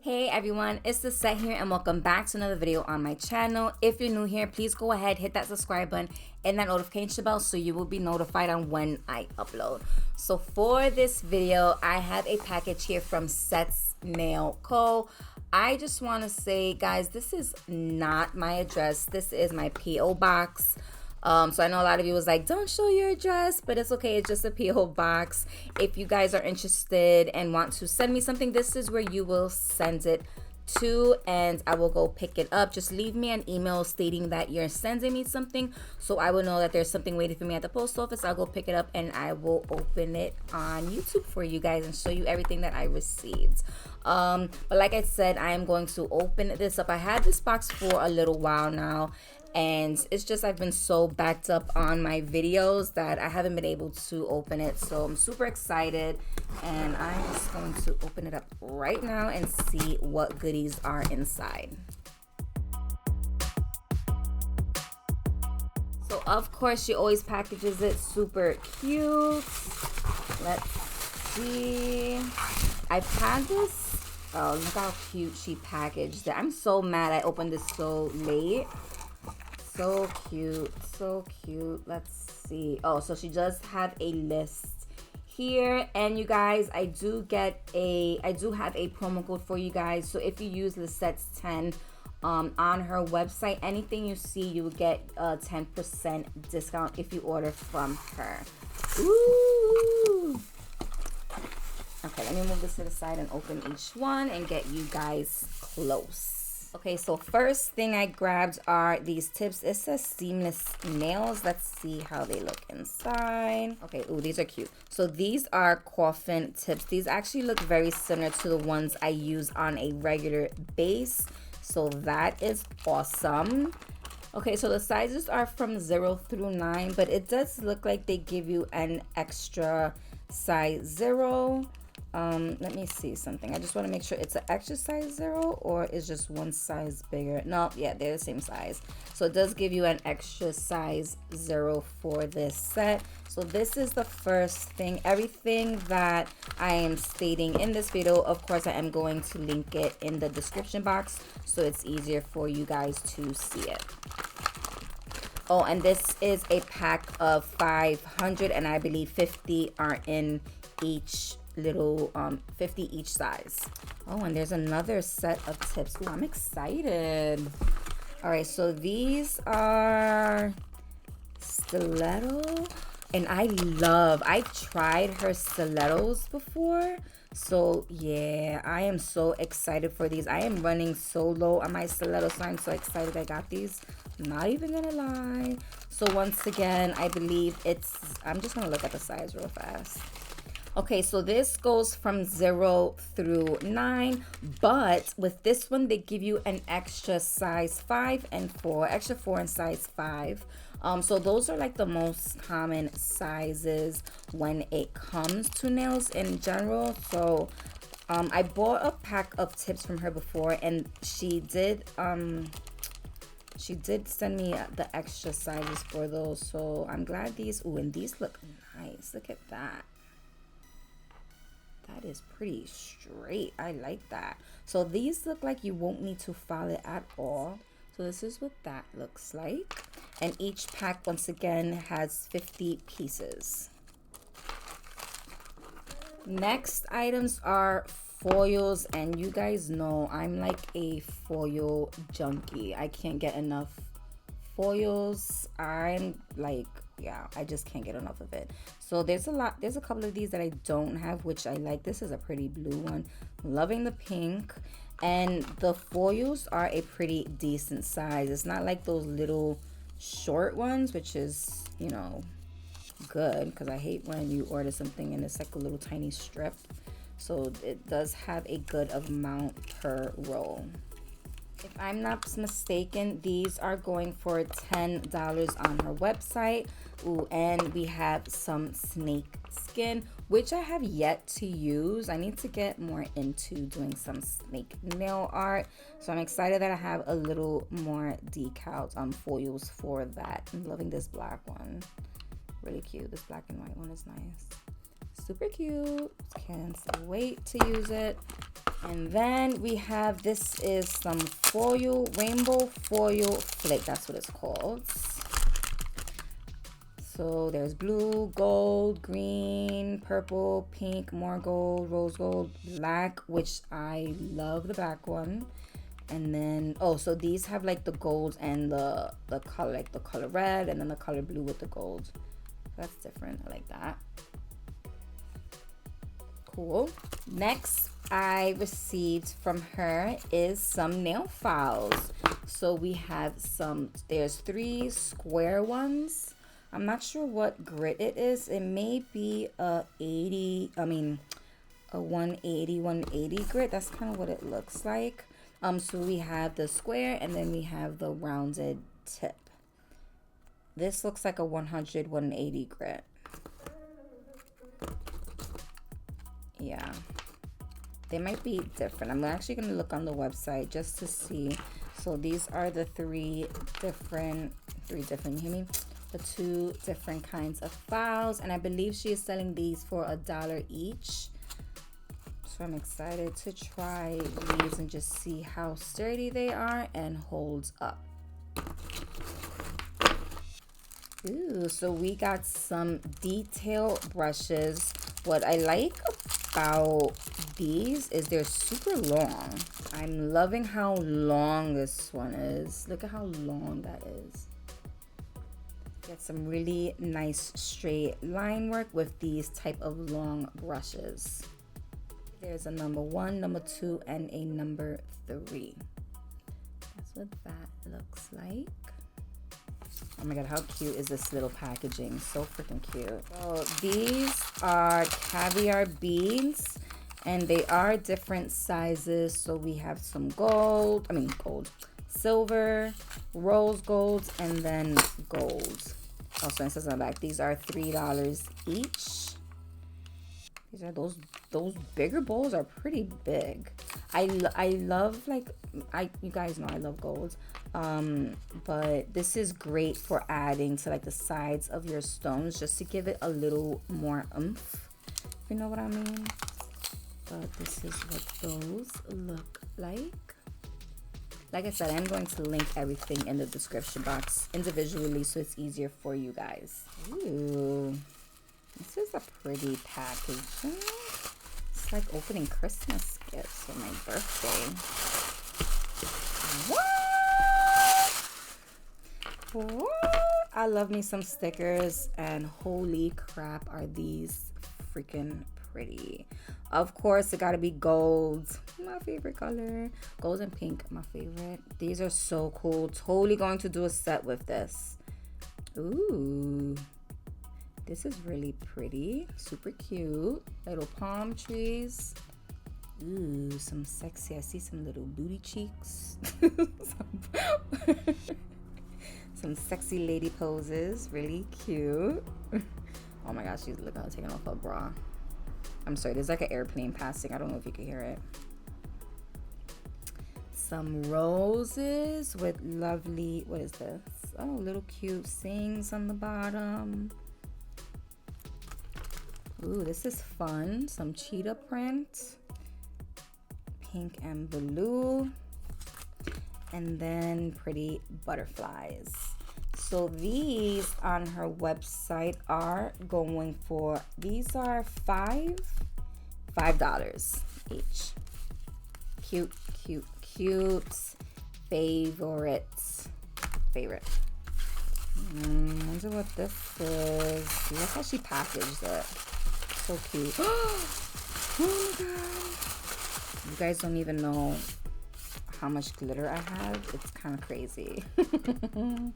Hey everyone, it's Lissette here and welcome back to another video on my channel. If you're new here, please go ahead, hit that subscribe button and that notification bell so you will be notified on when I upload. So for this video, I have a package here from Sets Nail Co. I just want to say, guys, this is not my address. This is my P.O. box. So I know a lot of you was like, don't show your address, but it's okay. It's just a P.O. box. If you guys are interested and want to send me something, this is where you will send it to and I will go pick it up. Just leave me an email stating that you're sending me something so I will know that there's something waiting for me at the post office. I'll go pick it up and I will open it on YouTube for you guys and show you everything that I received. But like I said, I am going to open this up. I had this box for a little while now, and it's just I've been so backed up on my videos that I haven't been able to open it. So I'm super excited, and I'm just going to open it up right now and see what goodies are inside. So of course she always packages it super cute. Let's see. I've had this. Oh, look how cute she packaged it. I'm so mad I opened this so late. So cute, so cute. Let's see. Oh, so she does have a list here, and you guys, I do have a promo code for you guys. So if you use Lisette's 10 on her website, anything you see, you will get a 10% discount if you order from her. Ooh. Okay, let me move this to the side and open each one and get you guys close. Okay, so first thing I grabbed are these tips. It says seamless nails. Let's see how they look inside. Okay, ooh, these are cute. So these are Coffin tips. These actually look very similar to the ones I use on a regular base. So that is awesome. Okay, so the sizes are from 0 through 9, but it does look like they give you an extra size 0. Let me see something. I just want to make sure it's an extra size 0 or is just one size bigger. No, yeah, they're the same size. So it does give you an extra size 0 for this set. So this is the first thing. Everything that I am stating in this video, of course, I am going to link it in the description box so it's easier for you guys to see it. Oh, and this is a pack of 500, and I believe 50 are in each little 50 each size. Oh, and there's another set of tips. Ooh, I'm excited. All right, so these are Stiletto, and I've tried her stilettos before. So yeah, I am so excited for these. I am running so low on my stilettos, so I'm so excited I got these. Not even gonna lie. So once again, I believe I'm just gonna look at the size real fast. Okay, so this goes from 0 through 9, but with this one, they give you an extra size 5 and 4, extra 4 and size 5. So those are like the most common sizes when it comes to nails in general. So I bought a pack of tips from her before, and she did send me the extra sizes for those. So I'm glad these, ooh, and these look nice. Look at that. That is pretty straight. I like that. So these look like you won't need to file it at all. So this is what that looks like. And each pack, once again, has 50 pieces. Next items are foils, and you guys know I'm like a foil junkie. I can't get enough foils. I'm like, yeah, I just can't get enough of it. So there's a couple of these that I don't have, which I like. This is a pretty blue one. Loving the pink. And the foils are a pretty decent size. It's not like those little short ones, which is, you know, good, because I hate when you order something and it's like a little tiny strip. So it does have a good amount per roll. If I'm not mistaken, these are going for $10 on her website. Ooh, and we have some snake skin, which I have yet to use. I need to get more into doing some snake nail art. So I'm excited that I have a little more decals foils for that. I'm loving this black one. Really cute. This black and white one is nice. Super cute. Can't wait to use it. And then we have, this is some foil, rainbow foil flake. That's what it's called. So there's blue, gold, green, purple, pink, more gold, rose gold, black, which I love the black one. And then, oh, so these have like the gold and the color, like the color red, and then the color blue with the gold. That's different. I like that. Cool. Next, I received from her is some nail files. So we have some, there's 3 square ones. I'm not sure what grit it is. It may be a 180 grit. That's kind of what it looks like. So we have the square and then we have the rounded tip. This looks like a 180 grit. Yeah. They might be different. I'm actually going to look on the website just to see. So these are the 3 different, you hear me? The 2 different kinds of files, and I believe she is selling these for $1 each. So I'm excited to try these and just see how sturdy they are and holds up. Ooh, so we got some detail brushes. What I like about these is they're super long. I'm loving how long this one is. Look at how long that is. Get some really nice straight line work with these type of long brushes. There's a number 1, number 2, and a number 3. That's what that looks like. Oh my god, how cute is this little packaging? So freaking cute. So these are Caviar Beads, and they are different sizes. So we have some gold, silver, rose gold, and then gold. Also, it says on the back, these are $3 each. These are those bigger bowls are pretty big. I love, like, you guys know I love gold. But this is great for adding to like the sides of your stones, just to give it a little more oomph. You know what I mean? But this is what those look like. Like I said, I'm going to link everything in the description box individually so it's easier for you guys. Ooh, this is a pretty packaging. It's like opening Christmas gifts for my birthday. What? I love me some stickers, and holy crap, are these freaking pretty. Of course, it gotta be gold, my favorite color. Gold and pink, my favorite. These are so cool. Totally going to do a set with this. Ooh, this is really pretty. Super cute. Little palm trees. Ooh, some sexy. I see some little booty cheeks. Some sexy lady poses. Really cute. Oh my gosh, she's looking at taking off her bra. I'm sorry, there's like an airplane passing. I don't know if you can hear it. Some roses with lovely, what is this? Oh, little cute sayings on the bottom. Ooh, this is fun. Some cheetah print. Pink and blue. And then pretty butterflies. So these on her website are going for, these are $5 each. Cute, cute, cute. Favorite. Wonder what this is. Look how she packaged it. So cute. Oh my god. You guys don't even know how much glitter I have. It's kind of crazy. I'm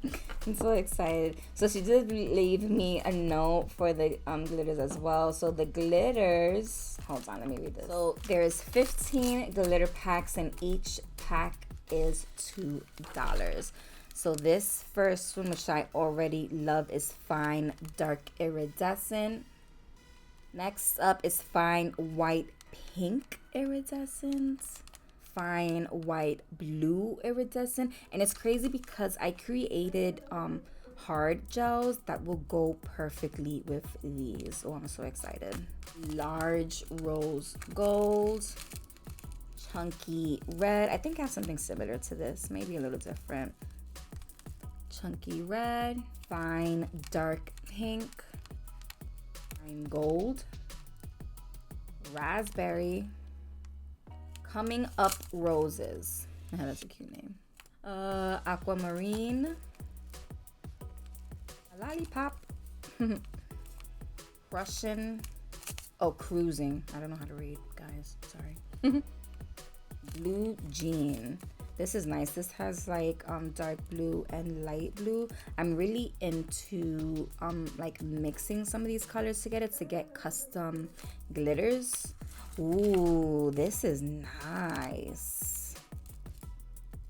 so excited. So she did leave me a note for the glitters as well. So the glitters, hold on, let me read this. So there's 15 glitter packs, and each pack is $2. So this first one, which I already love, is Fine Dark Iridescent. Next up is Fine White Pink Iridescent. Fine White Blue Iridescent. And it's crazy because I created hard gels that will go perfectly with these. Oh, I'm so excited. Large rose gold, chunky red. I think I have something similar to this, maybe a little different. Chunky red, fine dark pink, fine gold, raspberry, coming up roses. Oh, that's a cute name. Aquamarine, lollipop, Russian, oh, cruising. I don't know how to read, guys, sorry. Blue jean. This is nice. This has like dark blue and light blue. I'm really into like mixing some of these colors together to get custom glitters. Ooh, this is nice.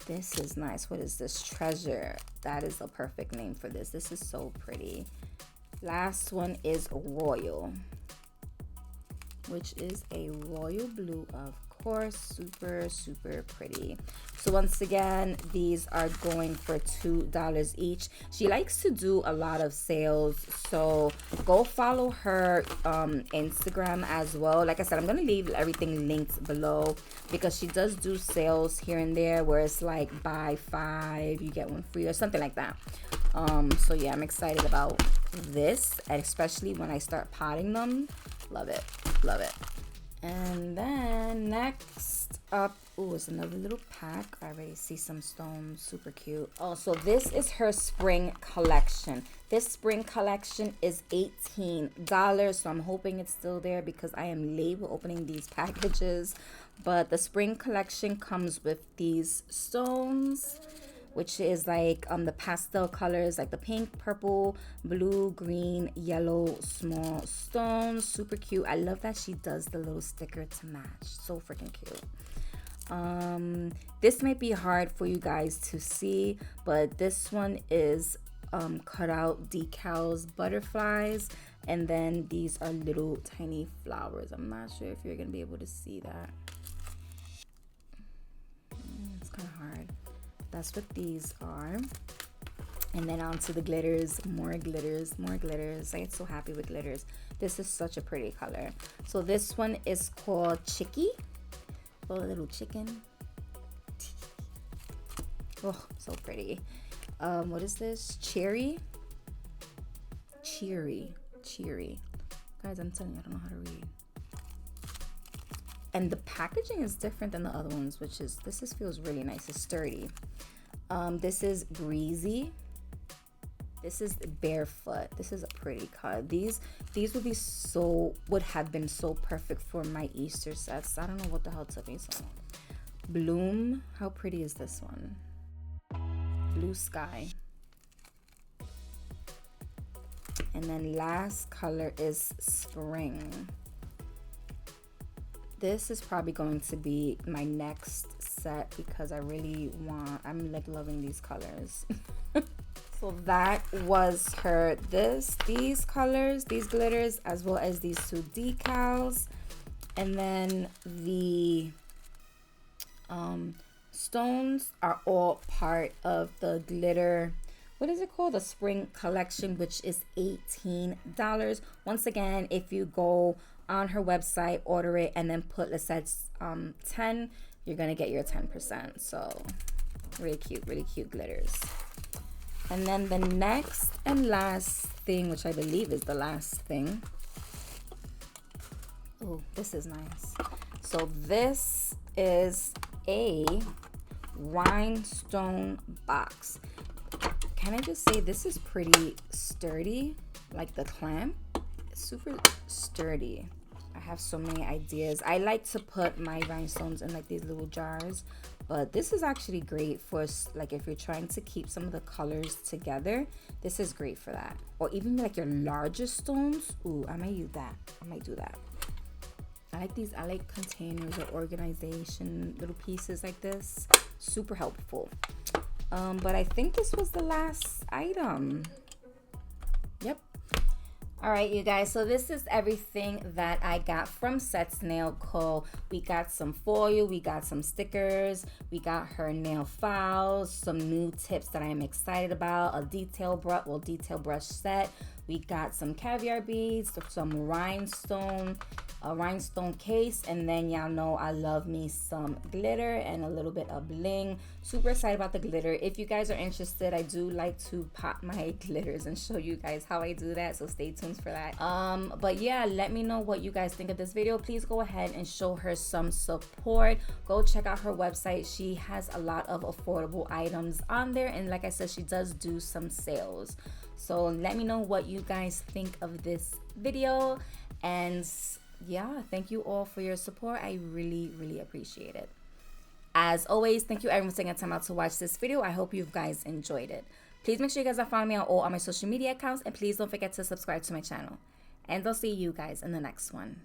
This is nice. What is this? Treasure. That is the perfect name for this. This is so pretty. Last one is Royal, which is a royal blue, of course. Super, super pretty. So once again, these are going for $2 each. She likes to do a lot of sales, so go follow her Instagram as well. Like I said, I'm gonna leave everything linked below because she does do sales here and there where it's like buy 5 you get 1 free or something like that. So yeah, I'm excited about this, and especially when I start potting them. Love it, love it. And then next up, oh, it's another little pack. I already see some stones, super cute. Oh, so this is her spring collection. This spring collection is $18, so I'm hoping it's still there because I am late with opening these packages. But the spring collection comes with these stones, which is like the pastel colors, like the pink, purple, blue, green, yellow, small stones. Super cute. I love that she does the little sticker to match. So freaking cute. This might be hard for you guys to see, but this one is cut out decals, butterflies, and then these are little tiny flowers. I'm not sure if you're gonna be able to see that. It's kind of hard. That's what these are. And then onto the glitters, more glitters, more glitters. I get so happy with glitters. This is such a pretty color. So this one is called Chicky. Oh, a little chicken. Oh, so pretty. What is this? Cherry. Cheery. Guys, I'm telling you, I don't know how to read. And the packaging is different than the other ones, which is, this feels really nice. It's sturdy. This is Breezy. This is Barefoot. This is a pretty cut. These would have been so perfect for my Easter sets. I don't know what the hell took me so long. Bloom. How pretty is this one? Blue Sky. And then last color is Spring. This is probably going to be my next set because I'm like loving these colors. So that was her, these colors, these glitters, as well as these 2 decals. And then the stones are all part of the glitter, what is it called? The spring collection, which is $18. Once again, if you go on her website, order it, and then put Lissette's 10, you're gonna get your 10%. So really cute glitters. And then the next and last thing, which I believe is the last thing. Oh, this is nice. So this is a Rhinestone Box. Can I just say this is pretty sturdy? Like the clamp, it's super sturdy. I have so many ideas. I like to put my rhinestones in like these little jars, but this is actually great for like if you're trying to keep some of the colors together. This is great for that. Or even like your largest stones. Ooh, I might use that. I might do that. I like these. I like containers or organization little pieces like this. Super helpful. But I think this was the last item. Yep. All right, you guys, so this is everything that I got from Set's Nail Co. We got some foil, we got some stickers, we got her nail files, some new tips that I'm excited about, a detail brush set. We got some caviar beads, some rhinestone, a rhinestone case, and then y'all know I love me some glitter and a little bit of bling. Super excited about the glitter. If you guys are interested, I do like to pop my glitters and show you guys how I do that, so stay tuned for that. But yeah, let me know what you guys think of this video. Please go ahead and show her some support. Go check out her website. She has a lot of affordable items on there, and like I said, she does do some sales. So let me know what you guys think of this video, and yeah, thank you all for your support. I really appreciate it. As always, thank you everyone for taking time out to watch this video. I hope you guys enjoyed it. Please make sure you guys are following me on all my social media accounts, and please don't forget to subscribe to my channel. And I'll see you guys in the next one.